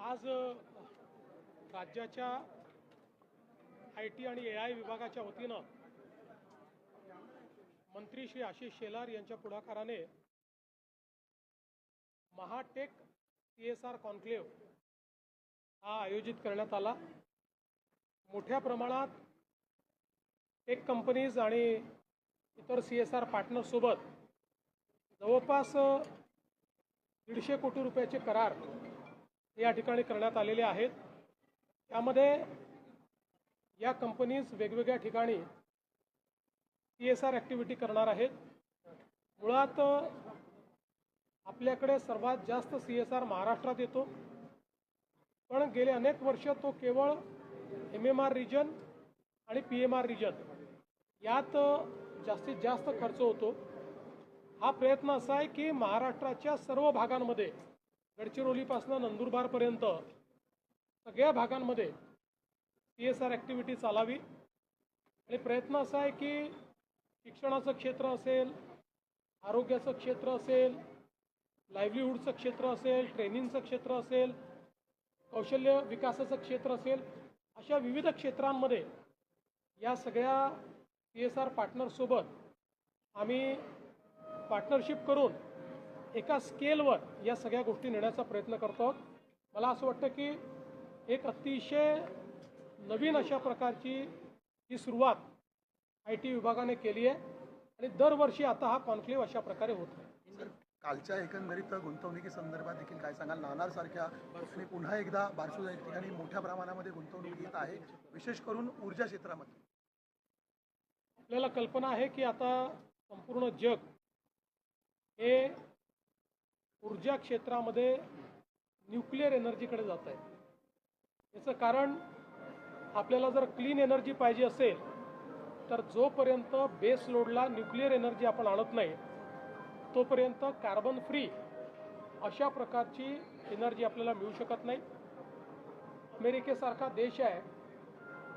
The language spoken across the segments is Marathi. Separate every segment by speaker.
Speaker 1: आज राज्याच्या IT आणि AI विभागाच्या वतीनं मंत्री श्री आशिष शेलार यांच्या पुढाकाराने महाटेक CSR कॉन्क्लेव्ह हा आयोजित करण्यात आला। मोठ्या प्रमाणात टेक कंपनीज आणि इतर CSR पार्टनर्स सोबत जवळपास 150 कोटी रुपयाचे करार या ठिकाणी करण्यात आलेले आहेत। त्यामध्ये या कंपनीज वेगवेगळ्या ठिकाणी CSR ॲक्टिव्हिटी करणार आहेत। मुळात आपल्याकडे सर्वात जास्त CSR महाराष्ट्रात येतो, पण गेले अनेक वर्ष तो केवळ MMR रिजन आणि PMR रिजन यात जास्तीत जास्त खर्च होतो। हा प्रयत्न असा आहे की महाराष्ट्राच्या सर्व भागांमध्ये गडचिरोलीपासून नंदुरबारपर्यंत सगळ्या भागांमध्ये CSR ॲक्टिव्हिटी चालावी आणि प्रयत्न असा आहे की शिक्षणाचं क्षेत्र असेल, आरोग्याचं क्षेत्र असेल, लाईव्हलीहूडचं क्षेत्र असेल, ट्रेनिंगचं क्षेत्र असेल, कौशल्य विकासाचं क्षेत्र असेल, अशा विविध क्षेत्रांमध्ये या सगळ्या CSR पार्टनर्ससोबत आम्ही पार्टनरशिप करून एका स्केलवर या सगळ्या गोष्टी नेण्याचा प्रयत्न करतो आहोत। मला असं वाटतं की एक अतिशय नवीन अशा प्रकारची ही सुरुवात IT विभागाने केली आहे आणि दरवर्षी आता हा कॉन्क्लेव्ह अशा प्रकारे होतो।
Speaker 2: कालच्या एकंदरीत गुंतवणुकी संदर्भात देखील काय सांगाल? नाणार सारख्या आणि पुन्हा एकदा बारसू या ठिकाणी मोठ्या प्रमाणामध्ये गुंतवणूक येत आहे, विशेष करून ऊर्जा क्षेत्रामध्ये।
Speaker 1: आपल्याला कल्पना आहे की आता संपूर्ण जग हे ऊर्जा क्षेत्रामध्ये न्यूक्लिअर एनर्जीकडे जात आहे। याचं कारण आपल्याला जर क्लीन एनर्जी पाहिजे असेल तर जोपर्यंत बेस लोडला न्यूक्लिअर एनर्जी आपण आणत नाही तोपर्यंत कार्बन फ्री अशा प्रकारची एनर्जी आपल्याला मिळू शकत नाही। अमेरिकेसारखा देश आहे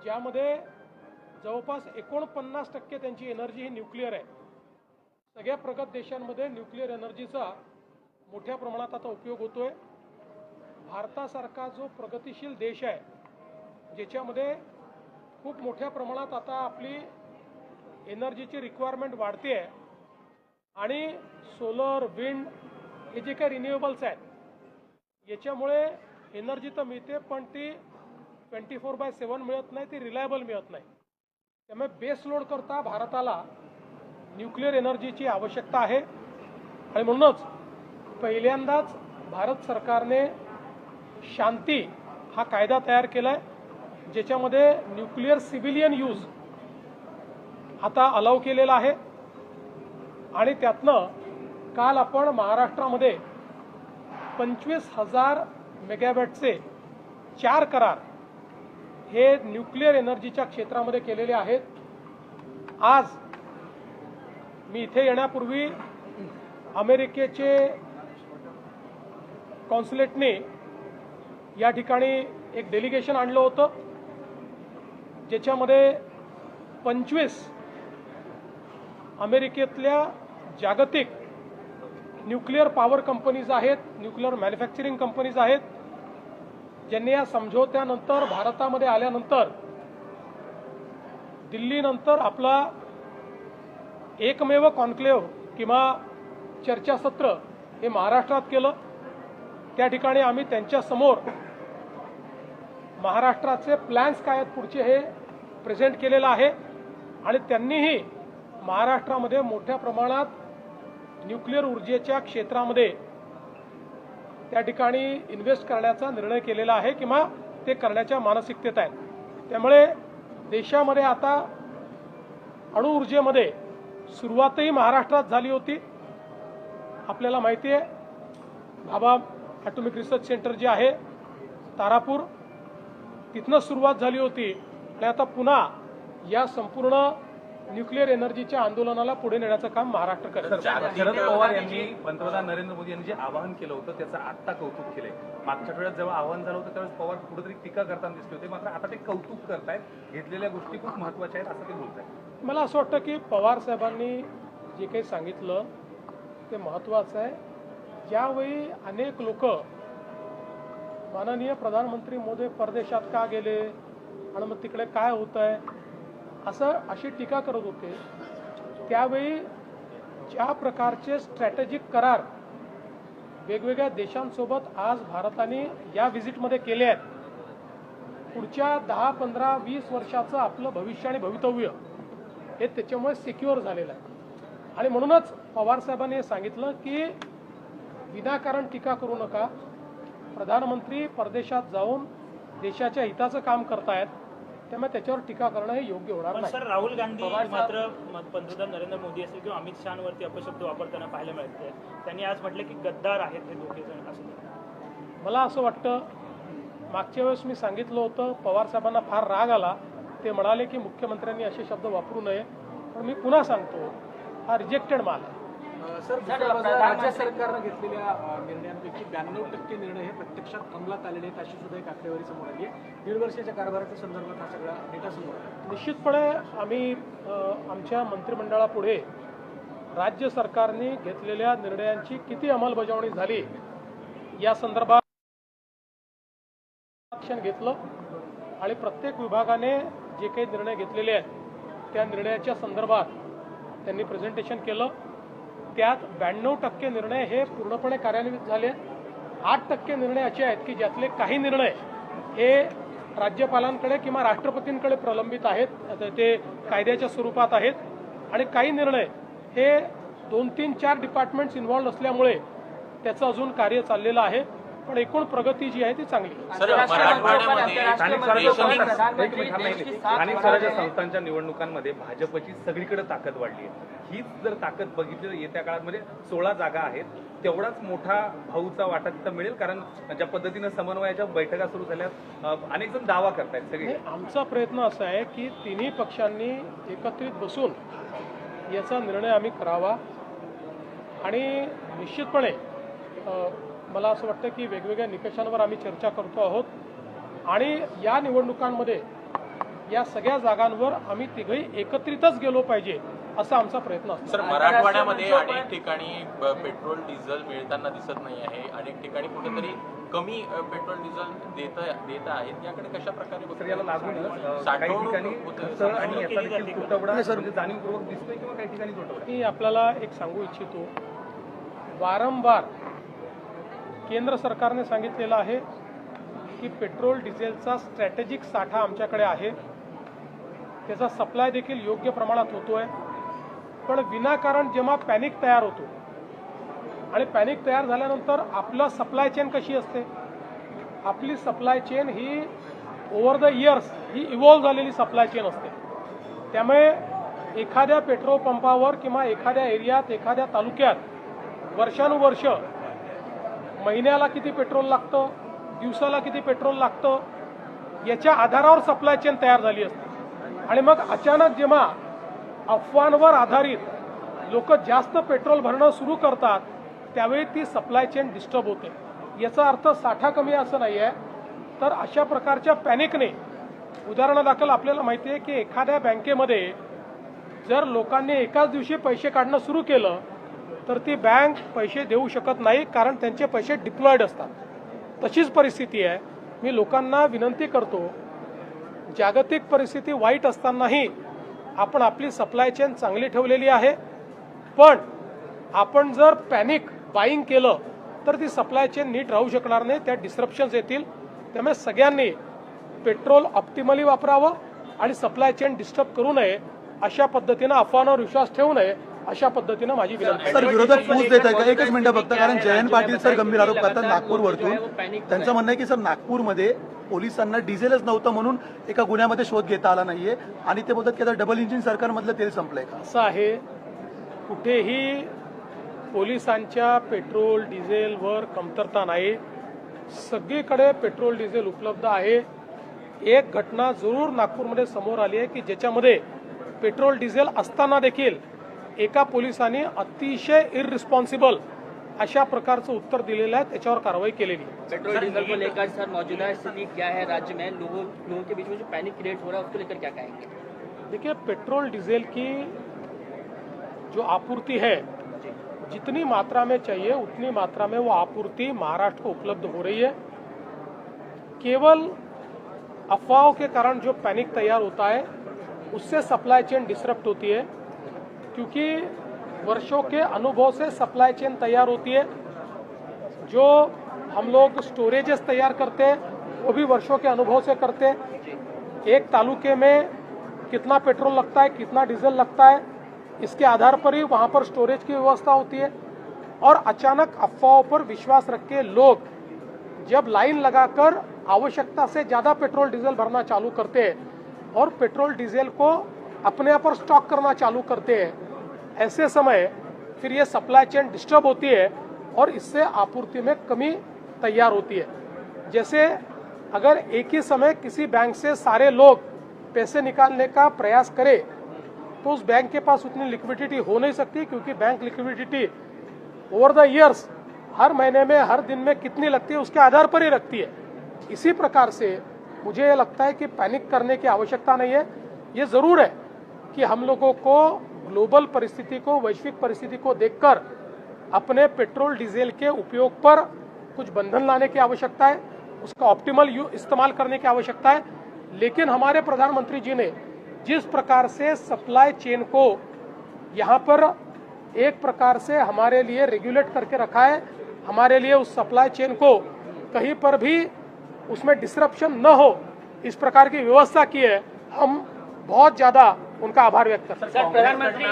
Speaker 1: ज्यामध्ये जवळपास 49% त्यांची एनर्जी ही न्यूक्लिअर आहे। सगळ्या प्रगत देशांमध्ये न्यूक्लिअर एनर्जीचा मोठ्या प्रमाणात आता उपयोग होतोय। भारतासारखा जो प्रगतिशील देश आहे ज्याच्यामध्ये खूप मोठ्या प्रमाणात आता आपली एनर्जीची रिक्वायरमेंट वाढते आहे आणि सोलर, विंड हे जे काही रिन्युएबल्स आहेत याच्यामुळे एनर्जी तर मिळते पण ती 24/7 मिळत नाही, ती रिलायबल मिळत नाही। त्यामुळे बेस लोड करता भारताला न्यूक्लिअर एनर्जीची आवश्यकता आहे आणि म्हणूनच पहिल्यांदाच भारत सरकारने शांती हा कायदा तयार केला आहे ज्याच्यामध्ये न्यूक्लिअर सिव्हिलियन यूज आता अलाउ केलेला आहे आणि त्यातनं काल आपण महाराष्ट्रामध्ये 25,000 मेगावॅटचे 4 करार हे न्यूक्लिअर एनर्जीच्या क्षेत्रामध्ये केलेले आहेत। आज मी इथे येण्यापूर्वी अमेरिकेचे कॉन्सुलेटने या ठिकाणी एक डेलिगेशन आणलं होतं ज्याच्यामध्ये 25 अमेरिकेतल्या जागतिक न्यूक्लिअर पॉवर कंपनीज आहेत, न्यूक्लिअर मॅन्युफॅक्चरिंग कंपनीज आहेत, ज्यांनी या समझोत्यानंतर भारतामध्ये आल्यानंतर दिल्लीनंतर आपला एकमेव कॉन्क्लेव्ह किंवा चर्चासत्र हे महाराष्ट्रात केलं। त्या ठिकाणी आम्ही त्यांच्यासमोर महाराष्ट्राचे प्लॅन्स काय आहेत पुढचे हे प्रेझेंट केलेलं आहे आणि त्यांनीही महाराष्ट्रामध्ये मोठ्या प्रमाणात न्यूक्लिअर ऊर्जेच्या क्षेत्रामध्ये त्या ठिकाणी इन्व्हेस्ट करण्याचा निर्णय केलेला आहे किंवा ते करण्याच्या मानसिकतेत आहेत। त्यामुळे देशामध्ये आता अणु ऊर्जेमध्ये सुरुवातही महाराष्ट्रात झाली होती। आपल्याला माहिती आहे भाभा ॲटॉमिक रिसर्च सेंटर जे आहे तारापूर तिथनं सुरुवात झाली होती आणि आता पुन्हा या संपूर्ण न्यूक्लिअर एनर्जीच्या आंदोलनाला पुढे नेण्याचं काम महाराष्ट्र करेल।
Speaker 3: शरद पवार यांनी पंतप्रधान नरेंद्र मोदी यांनी जे आवाहन केलं होतं त्याचं आत्ता कौतुक केलंय। मागच्या आठवड्यात जेव्हा आवाहन झालं होतं त्यावेळेस पवार कुठेतरी टीका करताना दिसले होते, मात्र आता ते कौतुक करतायत, घेतलेल्या गोष्टी खूप महत्त्वाच्या आहेत असं ते बोलतायत।
Speaker 1: मला असं वाटतं की पवार साहेबांनी जे काही सांगितलं ते महत्त्वाचं आहे। ज्यावेळी अनेक लोक माननीय प्रधानमंत्री मोदी परदेशात का गेले आणि मग तिकडे काय होत आहे अशी टीका करत होते. त्यावेळी ज्या प्रकारचे स्ट्रॅटेजिक करार वेगवेगळ्या देशांसोबत आज भारताने या व्हिजिटमध्ये केले आहेत, पुढच्या 10, 15, 20 वर्षाचं आपलं भविष्य आणि भवितव्य हे त्याच्यामुळे सिक्युअर झालेलं आहे. आणि म्हणूनच पवारसाहेबांनी हे सांगितलं की विनाकारण टीका करू नका. प्रधानमंत्री परदेशात जाऊन देशाच्या हिताचं काम करतायत, त्यामुळे त्याच्यावर टीका करणं हे योग्य होणार
Speaker 4: पण
Speaker 1: नाही.
Speaker 4: सर, राहुल गांधी मात्र पंतप्रधान नरेंद्र मोदी असेल किंवा अमित शहावरती अपशब्द वापरताना पाहायला मिळते. त्यांनी आज म्हटलं की गद्दार आहेत हे दोघे जण असं.
Speaker 1: मला असं वाटतं, मागच्या वेळेस मी सांगितलं होतं, पवारसाहेबांना फार राग आला. ते म्हणाले की मुख्यमंत्र्यांनी असे शब्द वापरू नये. पण मी पुन्हा सांगतो, हा रिजेक्टेड माल आहे.
Speaker 5: सर, दुसऱ्या बाजूला राज्य सरकारनं घेतलेल्या निर्णयांपैकी 92% निर्णय हे प्रत्यक्षात अंमलात आलेले आहेत अशी सुद्धा एक आकडेवारी समोर आली आहे. 1.5 वर्षाच्या कारभाराच्या संदर्भात हा सगळा डेटा समोर आला.
Speaker 1: निश्चितपणे आम्ही आमच्या मंत्रिमंडळापुढे राज्य सरकारने घेतलेल्या निर्णयांची किती अंमलबजावणी झाली या संदर्भात ॲक्शन घेतलं आणि प्रत्येक विभागाने जे काही निर्णय घेतलेले आहेत त्या निर्णयाच्या संदर्भात त्यांनी प्रेझेंटेशन केलं. त्यात 92% निर्णय हे पूर्णपणे कार्यान्वित झाले. 8% निर्णय असे आहेत की ज्यातले काही निर्णय हे राज्यपालांकडे किंवा राष्ट्रपतींकडे प्रलंबित आहेत, ते कायद्याच्या स्वरूपात आहेत. आणि काही निर्णय हे 2, 3, 4 डिपार्टमेंट्स इन्व्हॉल्व असल्यामुळे त्याचं अजून कार्य चाललेलं आहे. पण एकूण प्रगती जी आहे ती चांगली आहे.
Speaker 3: स्थानिक स्वराज्य संस्थांच्या निवडणुकांमध्ये भाजपची सगळीकडे ताकद वाढली आहे. हीच जर ताकद बघितली तर येत्या काळात म्हणजे 16 जागा आहेत, तेवढाच मोठा भाऊचा वाटा तिथं मिळेल. कारण ज्या पद्धतीनं समन्वयाच्या बैठका सुरू झाल्या, अनेक जण दावा करतायत. सगळे
Speaker 1: आमचा प्रयत्न असा आहे की तिन्ही पक्षांनी एकत्रित बसून याचा निर्णय आम्ही करावा. आणि निश्चितपणे मला असं वाटतं की वेगवेगळ्या निकषांवर आम्ही चर्चा करतो आहोत आणि या निवडणुकांमध्ये या सगळ्या जागांवर आम्ही तिघही एकत्रितच गेलो पाहिजे असा आमचा प्रयत्न असतो.
Speaker 6: सर, मराठवाड्यामध्ये अनेक ठिकाणी पेट्रोल डिझेल मिळताना दिसत नाही आहे. अनेक ठिकाणी कुठेतरी कमी पेट्रोल डिझेल देत आहेत. याकडे कशा प्रकारे
Speaker 3: याला लागून काही ठिकाणी खर्च आणि याचा देखील तुटवडा म्हणजे जाणीवपूर्वक दिसतोय किंवा काही ठिकाणी तुटवडा.
Speaker 1: मी आपल्याला एक सांगू इच्छितो, वारंवार केंद्र सरकारने सांगितलेलं आहे की पेट्रोल डिझेलचा स्ट्रॅटेजिक साठा आमच्याकडे आहे, त्याचा सप्लाय देखील योग्य प्रमाणात होतोय. पण विनाकारण जेव्हा पॅनिक तयार होतो आणि पॅनिक तयार झाल्यानंतर आपलं सप्लाय चेन कशी असते, आपली supply chain he over the years he evolve झालेली सप्लाय चेन असते. त्यामुळे एखाद्या पेट्रोल पंपावर किंवा एखाद्या एरियात, एखाद्या तालुक्यात वर्षानुवर्ष महिन्याला किती पेट्रोल लागतं, दिवसाला किती पेट्रोल लागतं, याच्या आधारावर सप्लाय चेन तयार झाली असते. आणि मग अचानक जेव्हा अफवांवर आधारित लोक जास्त पेट्रोल भरणं सुरू करतात त्यावेळी ती सप्लाय चेन डिस्टर्ब होते. याचा अर्थ साठा कमी असं नाही आहे. तर अशा प्रकारच्या पॅनिकने, उदाहरणादाखल आपल्याला माहिती आहे की एखाद्या बँकेमध्ये जर लोकांनी एकाच दिवशी पैसे काढणं सुरू केलं तर ती बँक पैसे देऊ शकत नाही, कारण त्यांचे पैसे डिप्लॉयड असतात. तशीच परिस्थिती आहे. मी लोकांना विनंती करतो, जागतिक परिस्थिती वाईट असतानाही आपण आपली सप्लाय चेन चांगली ठेवलेली आहे. पण आपण जर पॅनिक बाईंग केलं तर ती सप्लाय चेन नीट राहू शकणार नाही, त्या डिस्रप्शन्स येतील. त्यामुळे सगळ्यांनी पेट्रोल ऑप्टिमली वापरावं आणि सप्लाय चेन डिस्टर्ब करू नये, अशा पद्धतीनं अफवांवर विश्वास ठेवू नये, अशा पद्धतीनं माझी विनंती.
Speaker 2: सर, विरोधक फूस देत आहे का? एकच मिनिटं फक्त, कारण जयंत पाटील सर गंभीर आरोप करतात नागपूरवरतून. त्यांचं म्हणणं आहे की सर, नागपूरमध्ये पोलिसांना डिझेलच नव्हतं म्हणून एका गुन्ह्यामध्ये शोध घेता आला नाहीये आणि ते बोलतात की आता डबल इंजिन सरकारमधलं तेल संपलंय का?
Speaker 1: असं आहे, कुठेही पोलिसांच्या पेट्रोल डिझेलवर कमतरता नाही. सगळीकडे पेट्रोल डिझेल उपलब्ध आहे. एक घटना जरूर नागपूरमध्ये समोर आली आहे की ज्याच्यामध्ये पेट्रोल डिझेल असताना देखील एका पोलिसांनी अतिशय इररिस्पॉन्सिबल अशा प्रकारचं उत्तर दिलेलं आहे, त्याच्यावर कारवाई केलेली आहे.
Speaker 7: पेट्रोल डीजल को लेकर सर मौजूदा स्थिति क्या है राज्य में, लोगों के बीच में जो पैनिक क्रिएट हो रहा है उसको लेकर क्या कहेंगे?
Speaker 1: देखिए, पेट्रोल डीजल की जो आपूर्ति है, जितनी मात्रा में चाहिए उतनी मात्रा में वो आपूर्ति महाराष्ट्र को उपलब्ध हो रही है. केवल अफवाहों के कारण जो पैनिक तैयार होता है उससे सप्लाई चेन डिसरप्ट होती है, क्योंकि वर्षों के अनुभव से सप्लाई चेन तैयार होती है। जो हम लोग स्टोरेजेस तैयार करते हैं वो भी वर्षों के अनुभव से करते हैं। एक तालुके में कितना पेट्रोल लगता है, कितना डीजल लगता है, इसके आधार पर ही वहाँ पर स्टोरेज की व्यवस्था होती है। और अचानक अफवाहों पर विश्वास रख के लोग जब लाइन लगाकर आवश्यकता से ज़्यादा पेट्रोल डीजल भरना चालू करते हैं और पेट्रोल डीजल को अपने आप पर स्टॉक करना चालू करते हैं, ऐसे समय फिर ये सप्लाई चेन डिस्टर्ब होती है और इससे आपूर्ति में कमी तैयार होती है। जैसे अगर एक ही समय किसी बैंक से सारे लोग पैसे निकालने का प्रयास करें तो उस बैंक के पास उतनी लिक्विडिटी हो नहीं सकती, क्योंकि bank liquidity over the years हर महीने में हर दिन में कितनी लगती है उसके आधार पर ही रखती है। इसी प्रकार से मुझे ये लगता है कि पैनिक करने की आवश्यकता नहीं है। ये ज़रूर है कि हम लोगों को ग्लोबल परिस्थिति को, वैश्विक परिस्थिति को देखकर अपने पेट्रोल डीजल के उपयोग पर कुछ बंधन लाने की आवश्यकता है, उसका ऑप्टिमल इस्तेमाल करने की आवश्यकता है। लेकिन हमारे प्रधानमंत्री जी ने जिस प्रकार से सप्लाई चेन को यहाँ पर एक प्रकार से हमारे लिए रेगुलेट करके रखा है, हमारे लिए उस सप्लाई चेन को कहीं पर भी उसमें डिसरप्शन न हो, इस प्रकार की व्यवस्था की है, हम बहुत ज़्यादा उनका आभार व्यक्त करते हैं।
Speaker 7: सर, प्रधानमंत्री